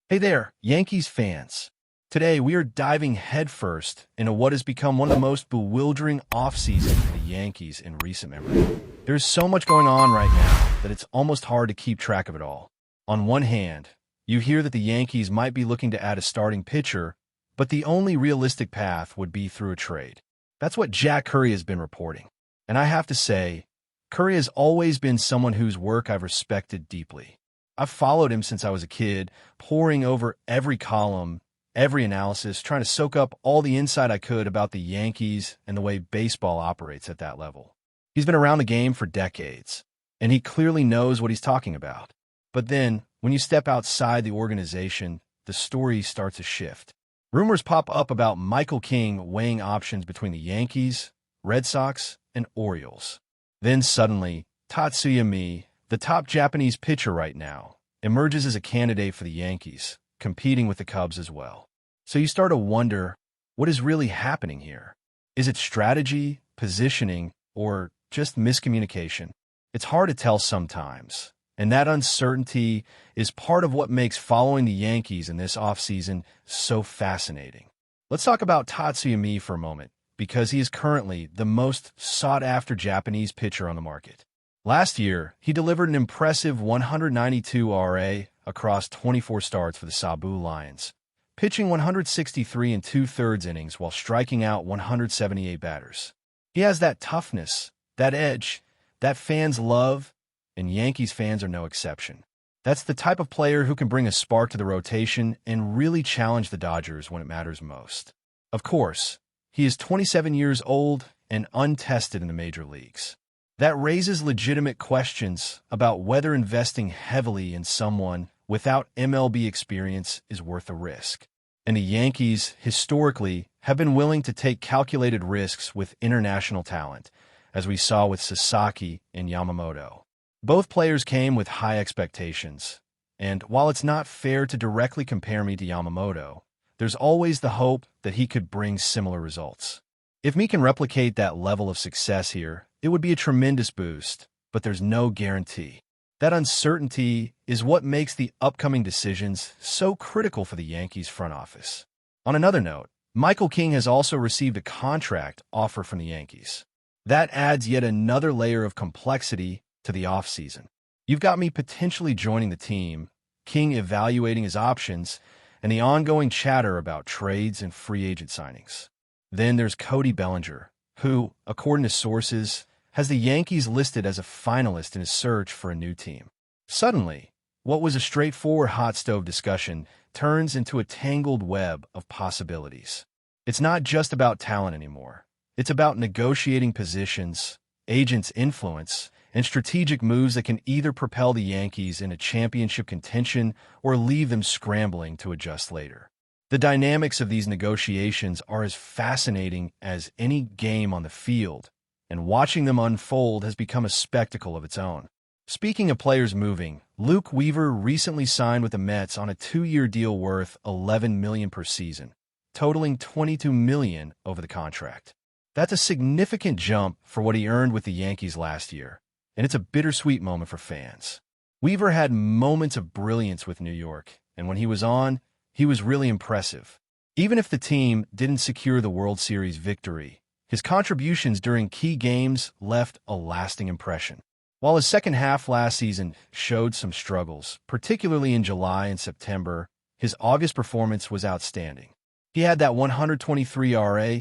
Hey there, Yankees fans. Today we are diving headfirst into what has become one of the most bewildering offseasons for the Yankees in recent memory. There's so much going on right now that it's almost hard to keep track of it all. On one hand, you hear that the Yankees might be looking to add a starting pitcher, but the only realistic path would be through a trade. That's what Jack Correa has been reporting. And I have to say, Correa has always been someone whose work I've respected deeply. I've followed him since I was a kid, poring over every column, every analysis, trying to soak up all the insight I could about the Yankees and the way baseball operates at that level. He's been around the game for decades, and he clearly knows what he's talking about. But then, when you step outside the organization, the story starts to shift. Rumors pop up about Michael King weighing options between the Yankees, Red Sox, and Orioles. Then suddenly, Tatsuya Mii, the top Japanese pitcher right now, emerges as a candidate for the Yankees, competing with the Cubs as well. So you start to wonder, what is really happening here? Is it strategy, positioning, or just miscommunication? It's hard to tell sometimes, and that uncertainty is part of what makes following the Yankees in this offseason so fascinating. Let's talk about Tatsuya Mii for a moment, because he is currently the most sought-after Japanese pitcher on the market. Last year, he delivered an impressive 192 RA across 24 starts for the Sabu Lions, pitching 163 and two-thirds innings while striking out 178 batters. He has that toughness, that edge, that fans love, and Yankees fans are no exception. That's the type of player who can bring a spark to the rotation and really challenge the Dodgers when it matters most. Of course, he is 27 years old and untested in the major leagues. That raises legitimate questions about whether investing heavily in someone without MLB experience is worth the risk. And the Yankees, historically, have been willing to take calculated risks with international talent, as we saw with Sasaki and Yamamoto. Both players came with high expectations, and while it's not fair to directly compare me to Yamamoto, there's always the hope that he could bring similar results. If Mii can replicate that level of success here, it would be a tremendous boost, but there's no guarantee. That uncertainty is what makes the upcoming decisions so critical for the Yankees front office. On another note, Michael King has also received a contract offer from the Yankees. That adds yet another layer of complexity to the offseason. You've got Mii potentially joining the team, King evaluating his options, and the ongoing chatter about trades and free agent signings. Then there's Cody Bellinger, who, according to sources, has the Yankees listed as a finalist in his search for a new team. Suddenly, what was a straightforward hot stove discussion turns into a tangled web of possibilities. It's not just about talent anymore. It's about negotiating positions, agents' influence, and strategic moves that can either propel the Yankees into championship contention or leave them scrambling to adjust later. The dynamics of these negotiations are as fascinating as any game on the field, and watching them unfold has become a spectacle of its own. Speaking of players moving, Luke Weaver recently signed with the Mets on a 2-year deal worth $11 million per season, totaling $22 million over the contract. That's a significant jump for what he earned with the Yankees last year, and it's a bittersweet moment for fans. Weaver had moments of brilliance with New York, and when he was on, he was really impressive. Even if the team didn't secure the World Series victory, his contributions during key games left a lasting impression. While his second half last season showed some struggles, particularly in July and September, his August performance was outstanding. He had that 123 RA,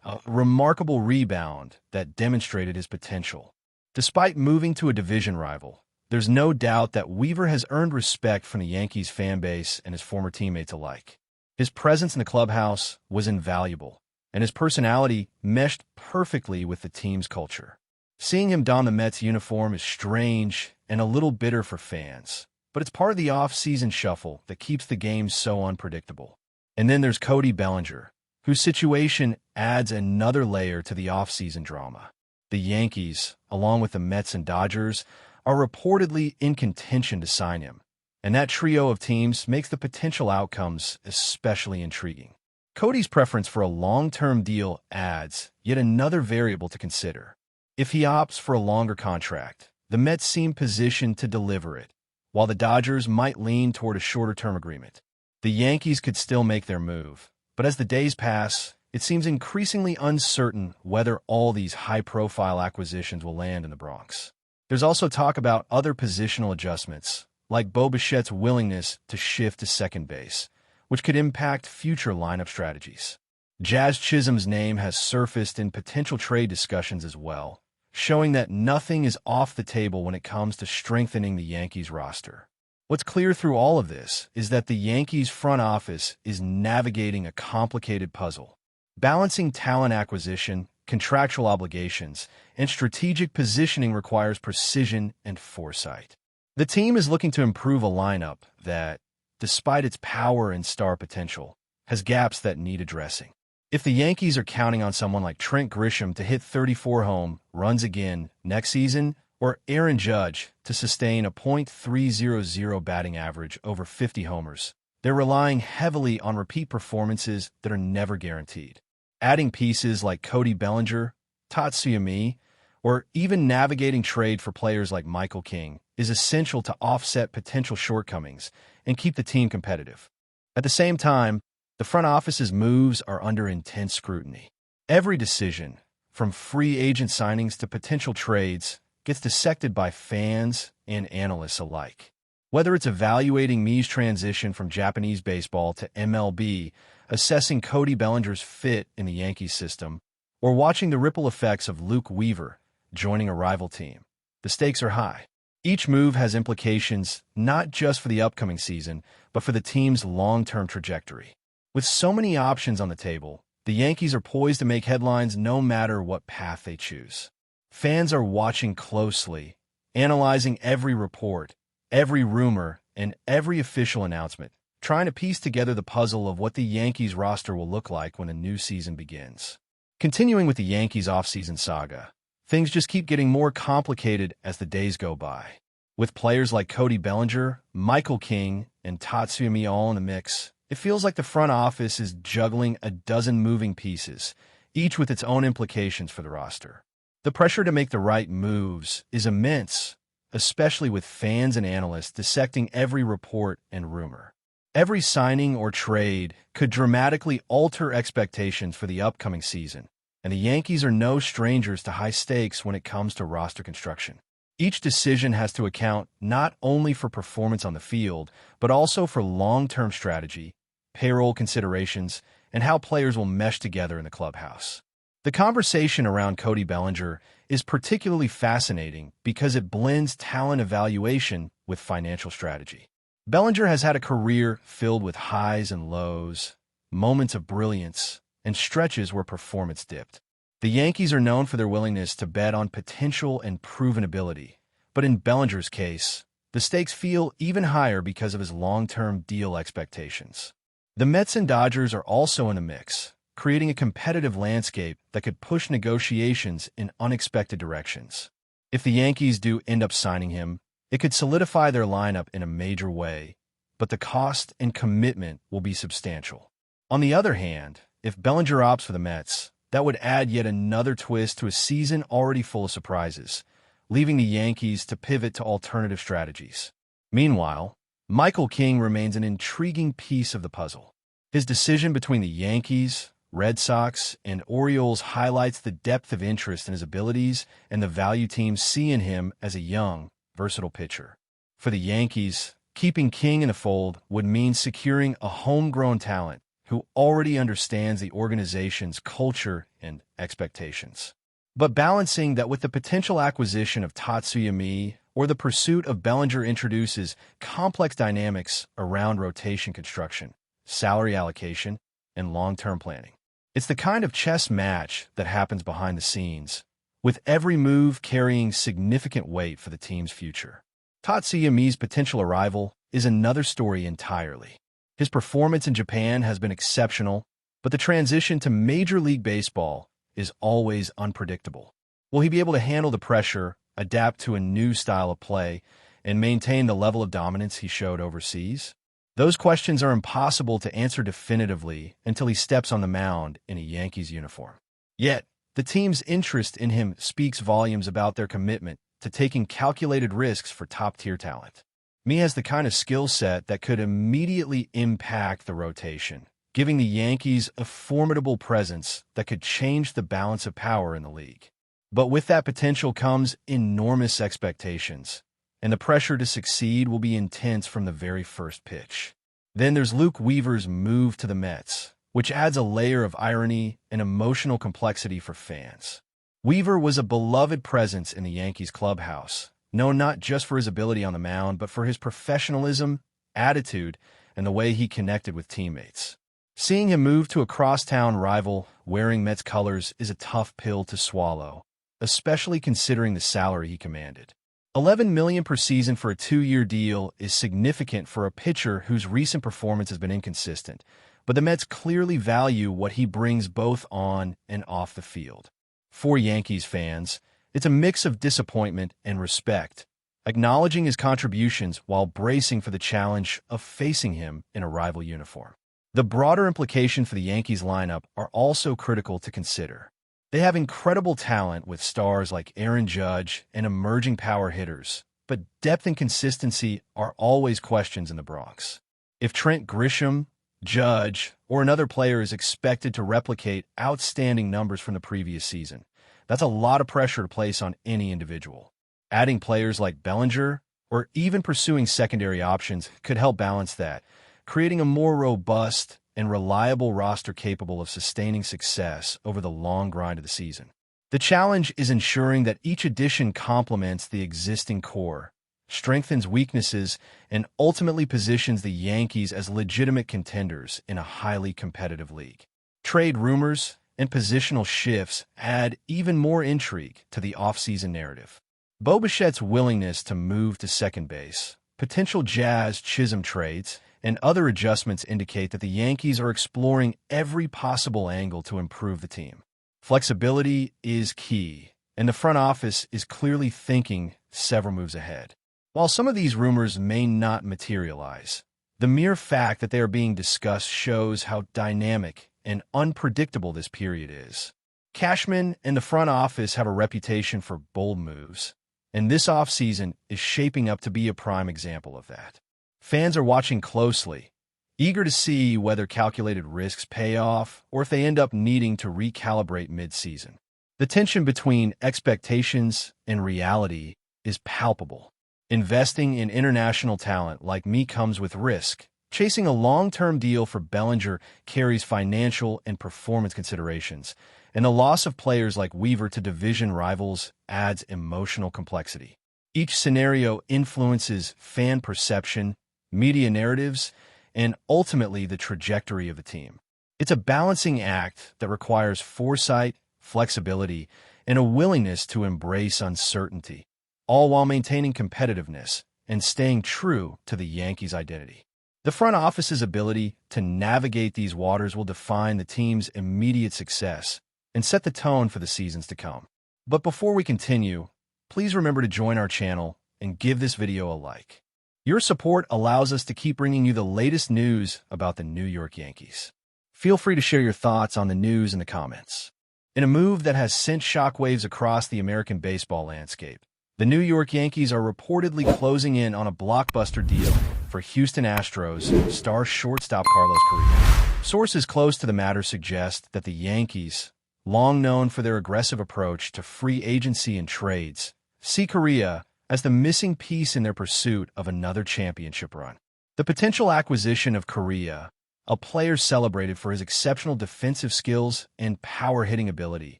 a remarkable rebound that demonstrated his potential. Despite moving to a division rival, there's no doubt that Weaver has earned respect from the Yankees fan base and his former teammates alike. His presence in the clubhouse was invaluable, and his personality meshed perfectly with the team's culture. Seeing him don the Mets uniform is strange and a little bitter for fans, but it's part of the off-season shuffle that keeps the game so unpredictable. And then there's Cody Bellinger, whose situation adds another layer to the off-season drama. The Yankees, along with the Mets and Dodgers, are reportedly in contention to sign him, and that trio of teams makes the potential outcomes especially intriguing. Cody's preference for a long-term deal adds yet another variable to consider. If he opts for a longer contract, the Mets seem positioned to deliver it, while the Dodgers might lean toward a shorter-term agreement. The Yankees could still make their move, but as the days pass, it seems increasingly uncertain whether all these high-profile acquisitions will land in the Bronx. There's also talk about other positional adjustments, like Bo Bichette's willingness to shift to second base, which could impact future lineup strategies. Jazz Chisholm's name has surfaced in potential trade discussions as well, showing that nothing is off the table when it comes to strengthening the Yankees roster. What's clear through all of this is that the Yankees front office is navigating a complicated puzzle, balancing talent acquisition, contractual obligations, and strategic positioning requires precision and foresight. The team is looking to improve a lineup that, despite its power and star potential, has gaps that need addressing. If the Yankees are counting on someone like Trent Grisham to hit 34 home runs again next season, or Aaron Judge to sustain a .300 batting average over 50 homers, they're relying heavily on repeat performances that are never guaranteed. Adding pieces like Cody Bellinger, Tatsuyami, or even navigating trade for players like Michael King is essential to offset potential shortcomings and keep the team competitive. At the same time, the front office's moves are under intense scrutiny. Every decision, from free agent signings to potential trades, gets dissected by fans and analysts alike. Whether it's evaluating Mii's transition from Japanese baseball to MLB, assessing Cody Bellinger's fit in the Yankee system, or watching the ripple effects of Luke Weaver joining a rival team, the stakes are high. Each move has implications not just for the upcoming season, but for the team's long-term trajectory. With so many options on the table, the Yankees are poised to make headlines no matter what path they choose. Fans are watching closely, analyzing every report, every rumor, and every official announcement, trying to piece together the puzzle of what the Yankees roster will look like when a new season begins. Continuing with the Yankees offseason saga, things just keep getting more complicated as the days go by. With players like Cody Bellinger, Michael King, and Tatsuyami all in the mix, it feels like the front office is juggling a dozen moving pieces, each with its own implications for the roster. The pressure to make the right moves is immense, especially with fans and analysts dissecting every report and rumor. Every signing or trade could dramatically alter expectations for the upcoming season, and the Yankees are no strangers to high stakes when it comes to roster construction. Each decision has to account not only for performance on the field, but also for long-term strategy, payroll considerations, and how players will mesh together in the clubhouse. The conversation around Cody Bellinger is particularly fascinating because it blends talent evaluation with financial strategy. Bellinger has had a career filled with highs and lows, moments of brilliance, and stretches where performance dipped. The Yankees are known for their willingness to bet on potential and proven ability, but in Bellinger's case, the stakes feel even higher because of his long-term deal expectations. The Mets and Dodgers are also in the mix, creating a competitive landscape that could push negotiations in unexpected directions. If the Yankees do end up signing him, it could solidify their lineup in a major way, but the cost and commitment will be substantial. On the other hand, if Bellinger opts for the Mets, that would add yet another twist to a season already full of surprises, leaving the Yankees to pivot to alternative strategies. Meanwhile, Michael King remains an intriguing piece of the puzzle. His decision between the Yankees, Red Sox, and Orioles highlights the depth of interest in his abilities and the value teams see in him as a young, versatile pitcher. For the Yankees, keeping King in the fold would mean securing a homegrown talent who already understands the organization's culture and expectations. But balancing that with the potential acquisition of Tatsuyami or the pursuit of Bellinger introduces complex dynamics around rotation construction, salary allocation, and long-term planning. It's the kind of chess match that happens behind the scenes, with every move carrying significant weight for the team's future. Tatsuyami's potential arrival is another story entirely. His performance in Japan has been exceptional, but the transition to Major League Baseball is always unpredictable. Will he be able to handle the pressure, adapt to a new style of play, and maintain the level of dominance he showed overseas? Those questions are impossible to answer definitively until he steps on the mound in a Yankees uniform. Yet, the team's interest in him speaks volumes about their commitment to taking calculated risks for top-tier talent. Me has the kind of skill set that could immediately impact the rotation, giving the Yankees a formidable presence that could change the balance of power in the league. But with that potential comes enormous expectations, and the pressure to succeed will be intense from the very first pitch. Then there's Luke Weaver's move to the Mets, which adds a layer of irony and emotional complexity for fans. Weaver was a beloved presence in the Yankees clubhouse, known not just for his ability on the mound, but for his professionalism, attitude, and the way he connected with teammates. Seeing him move to a crosstown rival wearing Mets colors is a tough pill to swallow, especially considering the salary he commanded. $11 million per season for a 2-year deal is significant for a pitcher whose recent performance has been inconsistent, but the Mets clearly value what he brings both on and off the field. For Yankees fans, it's a mix of disappointment and respect, acknowledging his contributions while bracing for the challenge of facing him in a rival uniform. The broader implications for the Yankees lineup are also critical to consider. They have incredible talent with stars like Aaron Judge and emerging power hitters, but depth and consistency are always questions in the Bronx. If Trent Grisham, Judge, or another player is expected to replicate outstanding numbers from the previous season, that's a lot of pressure to place on any individual. Adding players like Bellinger or even pursuing secondary options could help balance that, creating a more robust and reliable roster capable of sustaining success over the long grind of the season. The challenge is ensuring that each addition complements the existing core, strengthens weaknesses, and ultimately positions the Yankees as legitimate contenders in a highly competitive league. Trade rumors and positional shifts add even more intrigue to the offseason narrative. Bo Bichette's willingness to move to second base, potential Jazz Chisholm trades, and other adjustments indicate that the Yankees are exploring every possible angle to improve the team. Flexibility is key, and the front office is clearly thinking several moves ahead. While some of these rumors may not materialize, the mere fact that they are being discussed shows how dynamic and unpredictable this period is. Cashman and the front office have a reputation for bold moves, and this offseason is shaping up to be a prime example of that. Fans are watching closely, eager to see whether calculated risks pay off or if they end up needing to recalibrate mid-season. The tension between expectations and reality is palpable. Investing in international talent like me comes with risk. Chasing a long-term deal for Bellinger carries financial and performance considerations, and the loss of players like Weaver to division rivals adds emotional complexity. Each scenario influences fan perception, media narratives, and ultimately the trajectory of the team. It's a balancing act that requires foresight, flexibility, and a willingness to embrace uncertainty, all while maintaining competitiveness and staying true to the Yankees' identity. The front office's ability to navigate these waters will define the team's immediate success and set the tone for the seasons to come. But before we continue, please remember to join our channel and give this video a like. Your support allows us to keep bringing you the latest news about the New York Yankees. Feel free to share your thoughts on the news in the comments. In a move that has sent shockwaves across the American baseball landscape, the New York Yankees are reportedly closing in on a blockbuster deal for Houston Astros star shortstop Carlos Correa. Sources close to the matter suggest that the Yankees, long known for their aggressive approach to free agency and trades, see Correa as the missing piece in their pursuit of another championship run. The potential acquisition of Correa, a player celebrated for his exceptional defensive skills and power-hitting ability,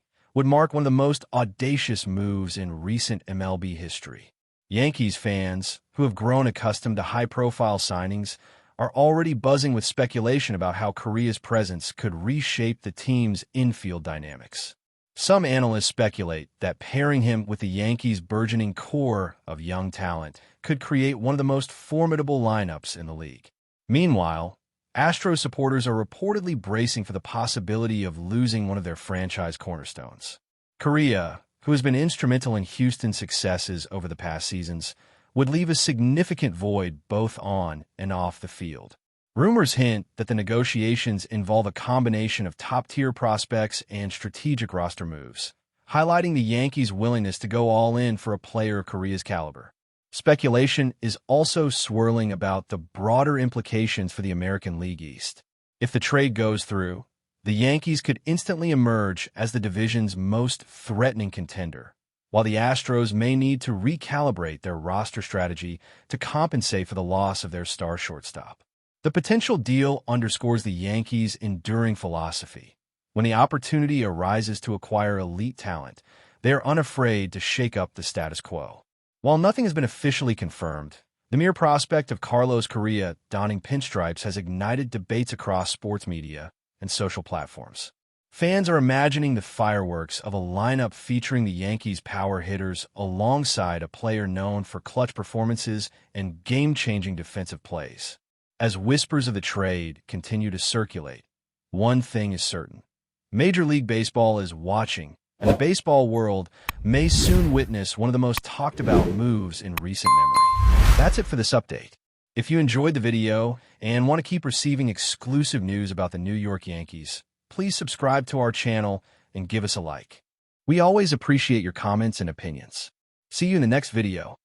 would mark one of the most audacious moves in recent MLB history. Yankees fans, who have grown accustomed to high-profile signings, are already buzzing with speculation about how Correa's presence could reshape the team's infield dynamics. Some analysts speculate that pairing him with the Yankees' burgeoning core of young talent could create one of the most formidable lineups in the league. Meanwhile, Astros supporters are reportedly bracing for the possibility of losing one of their franchise cornerstones. Correa, who has been instrumental in Houston's successes over the past seasons, would leave a significant void both on and off the field. Rumors hint that the negotiations involve a combination of top-tier prospects and strategic roster moves, highlighting the Yankees' willingness to go all in for a player of Correa's caliber. Speculation is also swirling about the broader implications for the American League East. If the trade goes through, the Yankees could instantly emerge as the division's most threatening contender, while the Astros may need to recalibrate their roster strategy to compensate for the loss of their star shortstop. The potential deal underscores the Yankees' enduring philosophy. When the opportunity arises to acquire elite talent, they are unafraid to shake up the status quo. While nothing has been officially confirmed, the mere prospect of Carlos Correa donning pinstripes has ignited debates across sports media and social platforms. Fans are imagining the fireworks of a lineup featuring the Yankees' power hitters alongside a player known for clutch performances and game-changing defensive plays. As whispers of the trade continue to circulate, one thing is certain. Major League Baseball is watching, and the baseball world may soon witness one of the most talked-about moves in recent memory. That's it for this update. If you enjoyed the video and want to keep receiving exclusive news about the New York Yankees, please subscribe to our channel and give us a like. We always appreciate your comments and opinions. See you in the next video.